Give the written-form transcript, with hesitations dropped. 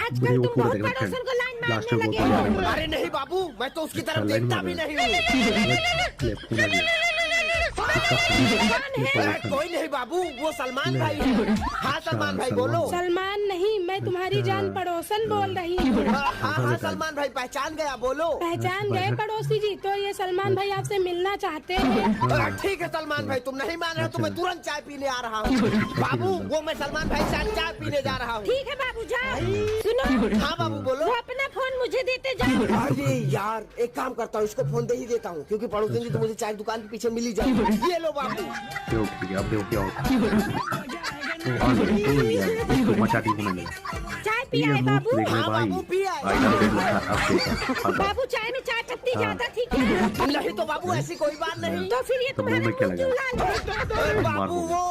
आजकल तुम बहुत पड़ोसन को लाइन लास्ट मारने में लगे वो हो। अरे नहीं बाबू, मैं तो उसकी तरफ लाइन देखता मार भी रहा नहीं हूँ। कोई नहीं बाबू, वो सलमान भाई है। हाँ सलमान भाई बोलो। सलमान नहीं, मैं तुम्हारी जान पड़ोसन बोल रही हूँ। हाँ सलमान भाई पहचान गया, बोलो। पहचान गए पड़ोसी जी, तो ये सलमान भाई आपसे मिलना चाहते हैं। ठीक है सलमान भाई, तुम नहीं मान रहे हो तो मैं तुरंत चाय पीने आ रहा हूँ। बाबू वो मैं सलमान भाई से चाय पीने जा रहा हूँ। ठीक है बाबू जाओ। सुनो। हाँ बाबू बोलो। वो अपना फोन मुझे देते जाओ। अरे यार, एक काम करता हूँ, इसको फोन दे ही देता हूँ, क्योंकि पड़ोसी जी तो मुझे चाय दुकान के पीछे मिल ही जाएगी। ये लो बाबू। ठीक है, अब देखो क्या होता है। मचा दी मैंने। चाय पिया है बाबू। देखने हाँ भाई बाबू पिया है। बाबू चाय में चाय पत्ती ज्यादा थी क्या? नहीं तो बाबू ऐसी कोई बात नहीं। तो फिर ये तो मुंह तुम्हारे में क्या मुंह क्यों लगा? लाल है? बाबू वो